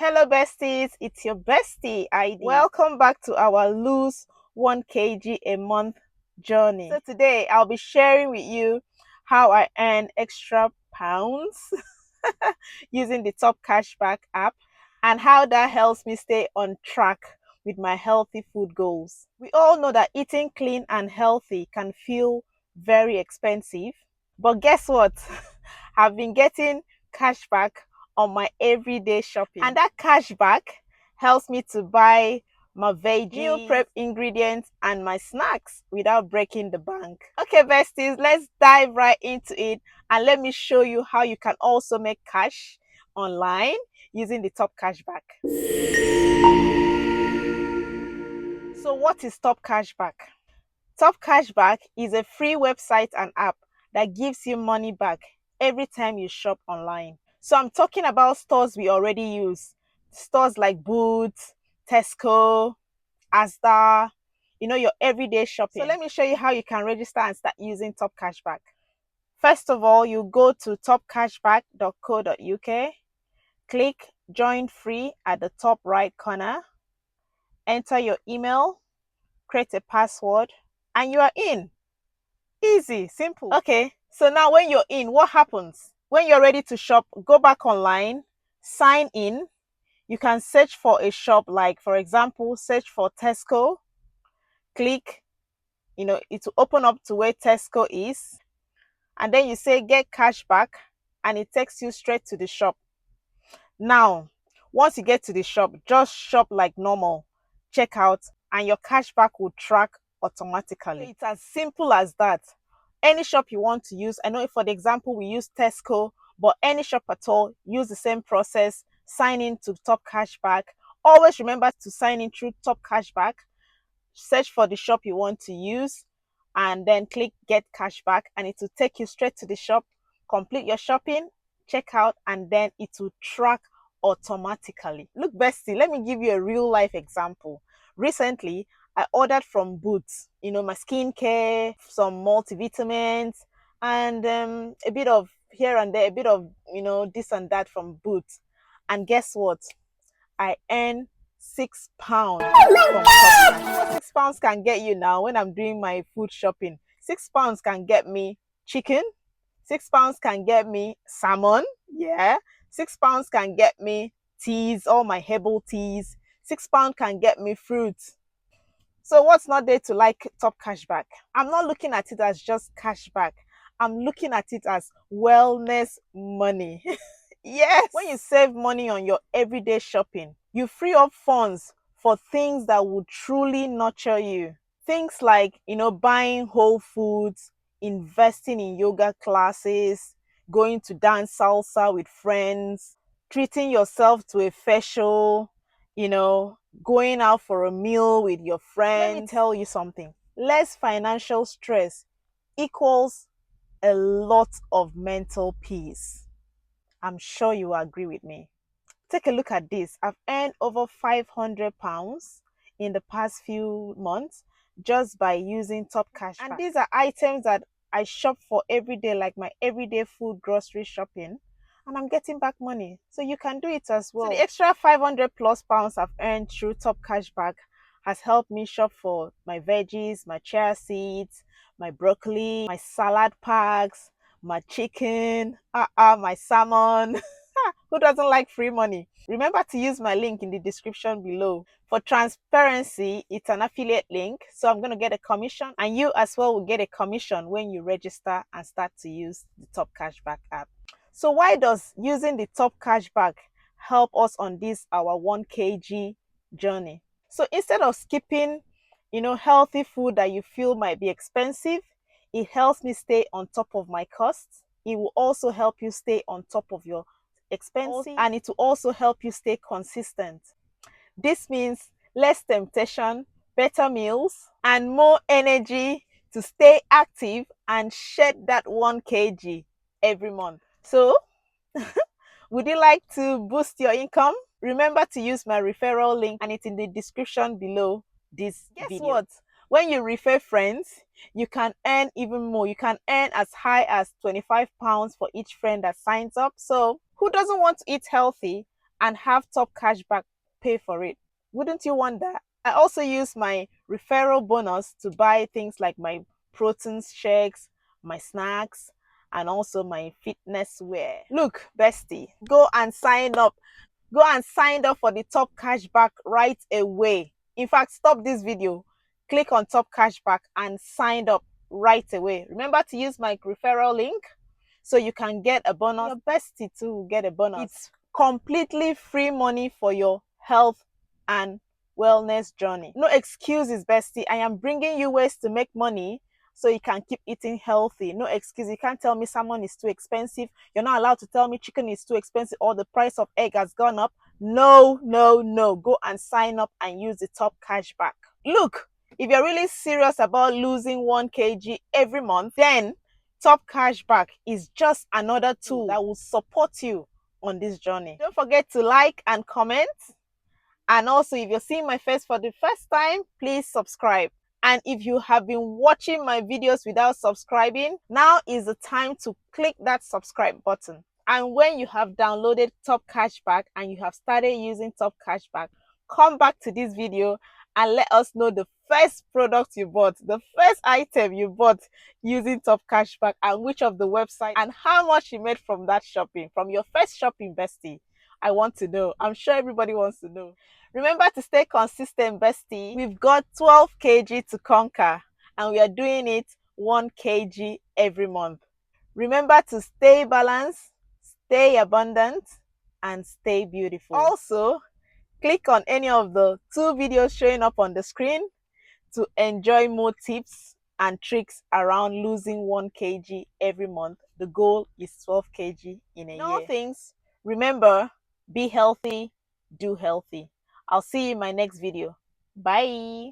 Hello besties, it's your bestie ID. Welcome back to our lose 1 kg a month journey. So today I'll be sharing with you how I earn extra pounds using the TopCashback app and how that helps me stay on track with my healthy food goals. We all know that eating clean and healthy can feel very expensive, but guess what? I've been getting cashback on my everyday shopping, and that cashback helps me to buy my veggies, meal prep ingredients, and my snacks without breaking the bank. Okay besties, let's dive right into it and let me show you how you can also make cash online using the TopCashback. So what is TopCashback? TopCashback is a free website and app that gives you money back every time you shop online. So I'm talking about stores we already use. Stores like Boots, Tesco, Asda, your everyday shopping. So let me show you how you can register and start using TopCashback. First of all, you go to topcashback.co.uk, click join free at the top right corner, enter your email, create a password, and you are in. Easy, simple. Okay, so now when you're in, what happens? When you're ready to shop, go back online, sign in. You can search for a shop, like for example, search for Tesco. Click, it will open up to where Tesco is. And then you say get cash back and it takes you straight to the shop. Now, once you get to the shop, just shop like normal, check out, and your cashback will track automatically. It's as simple as that. Any shop you want to use, I know for the example we use Tesco, but any shop at all, use the same process. Sign in to TopCashback. Always remember to sign in through TopCashback. Search for the shop you want to use and then click get cashback, and it will take you straight to the shop. Complete your shopping, check out, and then it will track automatically. Look bestie, let me give you a real life example. Recently I ordered from Boots, my skincare, some multivitamins, and a bit of here and there, a bit of this and that from Boots. And guess what? I earn £6 from TopCash. £6 can get you now when I'm doing my food shopping. £6 can get me chicken. £6 can get me salmon. Yeah. £6 can get me teas, all my herbal teas. £6 can get me fruits. So what's not there to like TopCashback? I'm not looking at it as just cashback. I'm looking at it as wellness money. Yes! When you save money on your everyday shopping, you free up funds for things that will truly nurture you. Things like, buying whole foods, investing in yoga classes, going to dance salsa with friends, treating yourself to a facial, going out for a meal with your friends. Let me tell you something. Less financial stress equals a lot of mental peace. I'm sure you agree with me. Take a look at this. I've earned over £500 in the past few months just by using TopCashback. And these are items that I shop for every day, like my everyday food grocery shopping, and I'm getting back money. So you can do it as well. So the extra £500+ I've earned through TopCashback has helped me shop for my veggies, my chia seeds, my broccoli, my salad packs, my chicken, my salmon. Who doesn't like free money? Remember to use my link in the description below. For transparency, it's an affiliate link, so I'm going to get a commission, and you as well will get a commission when you register and start to use the TopCashback app. So why does using the TopCashback help us on this our 1 kg journey? So instead of skipping, healthy food that you feel might be expensive, it helps me stay on top of my costs. It will also help you stay on top of your expenses, and it will also help you stay consistent. This means less temptation, better meals, and more energy to stay active and shed that 1 kg every month. So would you like to boost your income? Remember to use my referral link, and it's in the description below this video. Guess what? When you refer friends, you can earn even more. You can earn as high as £25 for each friend that signs up. So who doesn't want to eat healthy and have Top Cashback pay for it. Wouldn't you want that? I also use my referral bonus to buy things like my protein shakes, my snacks, and also my fitness wear. Look, bestie, go and sign up. Go and sign up for the Top Cashback right away. In fact, stop this video, click on Top Cashback and sign up right away. Remember to use my referral link so you can get a bonus. Your bestie too will get a bonus. It's completely free money for your health and wellness journey. No excuses, bestie. I am bringing you ways to make money so you can keep eating healthy. No excuse. You can't tell me salmon is too expensive. You're not allowed to tell me chicken is too expensive or the price of egg has gone up. No, no, no. Go and sign up and use the Top Cashback. Look, if you're really serious about losing 1 kg every month, then Top Cashback is just another tool that will support you on this journey. Don't forget to like and comment. And also, if you're seeing my face for the first time, please subscribe. And if you have been watching my videos without subscribing, now is the time to click that subscribe button. And when you have downloaded Top Cashback and you have started using Top Cashback, come back to this video and let us know the first product you bought, the first item you bought using Top Cashback, and which of the website and how much you made from that shopping, from your first shopping, bestie. I want to know. I'm sure everybody wants to know. Remember to stay consistent, bestie. We've got 12 kg to conquer and we are doing it 1 kg every month. Remember to stay balanced, stay abundant, and stay beautiful. Also, click on any of the 2 videos showing up on the screen to enjoy more tips and tricks around losing 1 kg every month. The goal is 12 kg in a year. All things, remember, be healthy, do healthy. I'll see you in my next video. Bye.